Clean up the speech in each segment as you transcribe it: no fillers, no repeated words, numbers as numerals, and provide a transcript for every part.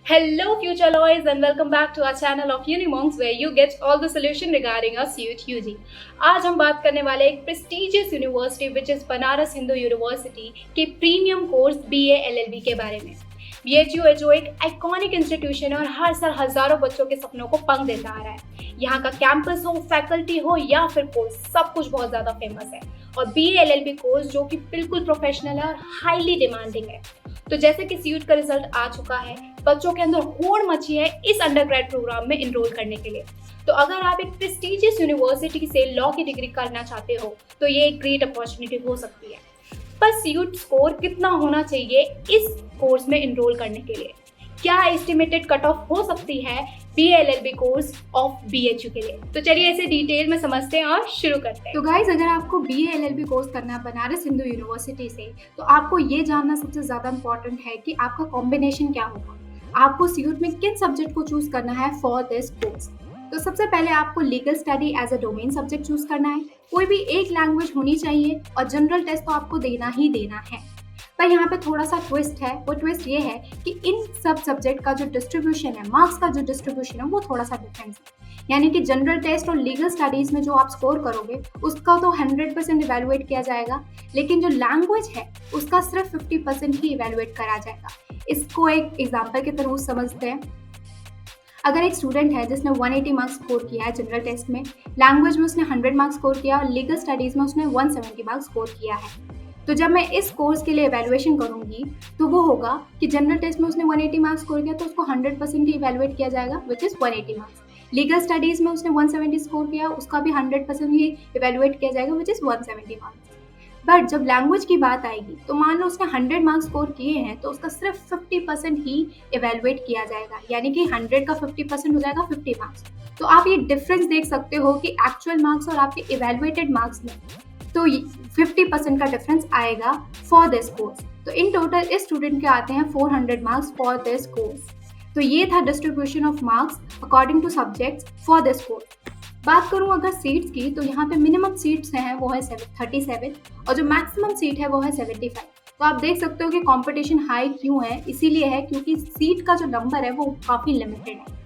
Hello future lawyers and welcome back to our channel of Unimonks where you get all the solution regarding a CUET UG। आज हम बात करने वाले एक prestigious university which is Banaras Hindu university के premium course BA LLB के बारे में। BHU है जो एक आइकॉनिक इंस्टीट्यूशन है और हर साल हजारों बच्चों के सपनों को पंख देता आ रहा है। यहाँ का कैंपस हो, फैकल्टी हो या फिर कोर्स, सब कुछ बहुत ज्यादा फेमस है और BA LLB कोर्स जो कि बिल्कुल प्रोफेशनल है और हाईली डिमांडिंग है। तो जैसे कि CUET का रिजल्ट आ चुका है, बच्चों के अंदर होड़ मची है इस अंडरग्रेड प्रोग्राम में इनरोल करने के लिए। तो अगर आप एक प्रेस्टिजियस यूनिवर्सिटी से लॉ की डिग्री करना चाहते हो तो ये एक ग्रेट अपॉर्चुनिटी हो सकती है। पर CUET स्कोर कितना होना चाहिए इस कोर्स में इनरोल करने के लिए? क्या एस्टिमेटेड कट ऑफ हो सकती है BA LLB course of BHU के लिए? तो चलिए इसे डिटेल में समझते हैं और शुरू करते हैं। तो गाइज, अगर आपको BA LLB कोर्स करना है बनारस हिंदू यूनिवर्सिटी से तो आपको ये जानना सबसे ज़्यादा इम्पॉर्टेंट है कि आपका कॉम्बिनेशन क्या होगा। आपको CUET में किन सब्जेक्ट को चूज करना है फॉर दिस कोर्स। तो सबसे पहले आपको legal study as a domain subject choose करना है। कोई भी एक लैंग्वेज होनी चाहिए और जनरल टेस्ट तो आपको देना ही देना है। पर यहाँ पे थोड़ा सा ट्विस्ट है। वो ट्विस्ट ये है कि इन सब सब्जेक्ट का जो डिस्ट्रीब्यूशन है, मार्क्स का जो डिस्ट्रीब्यूशन है, वो थोड़ा सा डिफरेंस है। यानी कि जनरल टेस्ट और लीगल स्टडीज में जो आप स्कोर करोगे उसका तो 100% इवेलुएट किया जाएगा, लेकिन जो लैंग्वेज है उसका सिर्फ 50% ही इवेलुएट करा जाएगा। इसको एक एग्जाम्पल के थ्रू समझते हैं। अगर एक स्टूडेंट है जिसने 180 मार्क्स स्कोर किया है जनरल टेस्ट में, लैंग्वेज में उसने 100 मार्क्स स्कोर किया और लीगल स्टडीज में उसने 170 मार्क्स स्कोर किया है, तो जब मैं इस कोर्स के लिए इवैल्यूएशन करूंगी तो वो होगा कि जनरल टेस्ट में उसने 180 मार्क्स स्कोर किया तो उसको 100% ही इवैल्यूएट किया जाएगा, which is 180 marks. Legal studies में उसने 170 स्कोर किया, उसका भी 100% ही इवैल्यूएट किया जाएगा, विच इज़ 170 मार्क्स। बट जब लैंग्वेज की बात आएगी तो मान लो उसने 100 मार्क्स स्कोर किए हैं तो उसका सिर्फ 50% ही इवैल्यूएट किया जाएगा, यानी कि 100 का 50% हो जाएगा 50 मार्क्स। तो आप ये डिफरेंस देख सकते हो कि एक्चुअल मार्क्स और आपके इवैल्यूएटेड मार्क्स में तो 50% का डिफरेंस आएगा फॉर दिस कोर्स। तो इन टोटल इस स्टूडेंट के आते हैं 400 मार्क्स फॉर दिस कोर्स। तो ये था distribution of marks according two subjects for this course. बात करूं अगर सीट्स की तो यहाँ पे मिनिमम सीट्स हैं वो है 37 और जो मैक्सिमम सीट है वो है 75। तो आप देख सकते हो कि कंपटीशन हाई क्यों है, इसीलिए है क्योंकि सीट का जो नंबर है वो काफ़ी लिमिटेड है।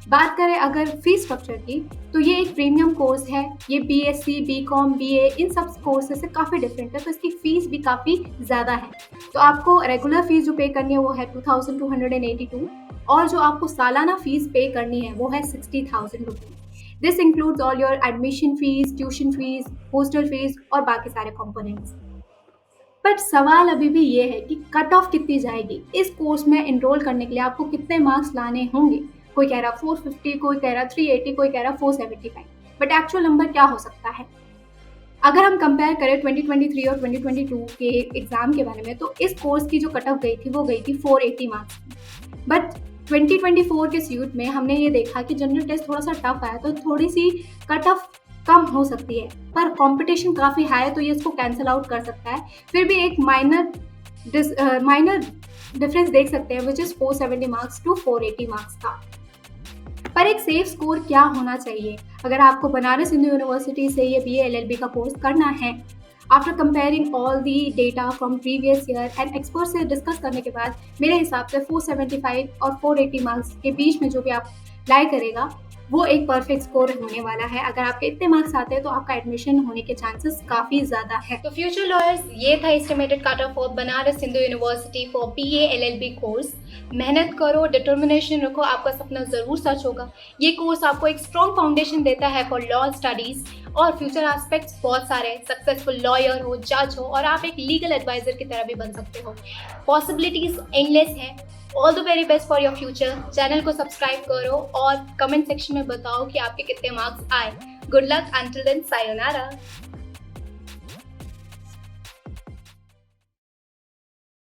बात करें अगर फीस स्ट्रक्चर की तो ये एक प्रीमियम कोर्स है। ये BSc, BCom, BA इन सब कोर्सेज से काफ़ी डिफरेंट है, तो इसकी फ़ीस भी काफ़ी ज़्यादा है। तो आपको रेगुलर फीस जो पे करनी है वो है 2282 और जो आपको सालाना फीस पे करनी है वो है 60,000 rupees. This includes all your admission fees, tuition fees, hostel fees और बाकी सारे कंपोनेंट्स। बट सवाल अभी भी ये है कि कट ऑफ कितनी जाएगी इस कोर्स में इनरोल करने के लिए, आपको कितने मार्क्स लाने होंगे। कोई कह रहा 450, कोई कह रहा 380, कोई कह रहा 475। बट एक्चुअल नंबर क्या हो सकता है? अगर हम कंपेयर करें 2023 और 2022 के एग्जाम के बारे में तो इस कोर्स की जो कट ऑफ गई थी वो गई थी 480 मार्क्स। बट 2024 के CUET में हमने ये देखा कि जनरल टेस्ट थोड़ा सा टफ आया तो थोड़ी सी कट ऑफ कम हो सकती है, पर कंपटीशन काफ़ी हाई है तो ये इसको कैंसिल आउट कर सकता है। फिर भी एक माइनर डिफरेंस देख सकते हैं, which is 470 marks to 480 marks का। पर एक सेफ स्कोर क्या होना चाहिए अगर आपको बनारस हिंदू यूनिवर्सिटी से ये BA LLB का कोर्स करना है? After comparing all the data from previous year and expert से डिस्कस करने के बाद मेरे हिसाब से 475 और 480 मार्क्स के बीच में जो भी आप लाई करेगा वो एक परफेक्ट स्कोर होने वाला है। अगर आपके इतने मार्क्स आते हैं तो आपका एडमिशन होने के चांसेस काफ़ी ज़्यादा है। तो फ्यूचर लॉयर्स, ये था estimated cut off for Banaras Hindu university for BA LLB course. मेहनत करो, डिटर्मिनेशन रखो, आपका सपना ज़रूर सच होगा। ये कोर्स आपको एक स्ट्रॉन्ग फाउंडेशन देता है फॉर लॉ स्टडीज़ और फ्यूचर एस्पेक्ट्स बहुत सारे। सक्सेसफुल लॉयर हो, जज हो और आप एक लीगल एडवाइज़र की तरह भी बन सकते हो। पॉसिबिलिटीज़ एंडलेस है। All the very best for your future. Channel को सब्सक्राइब करो और कमेंट सेक्शन में बताओ कि आपके कितने मार्क्स आए। Good luck, until then, sayonara.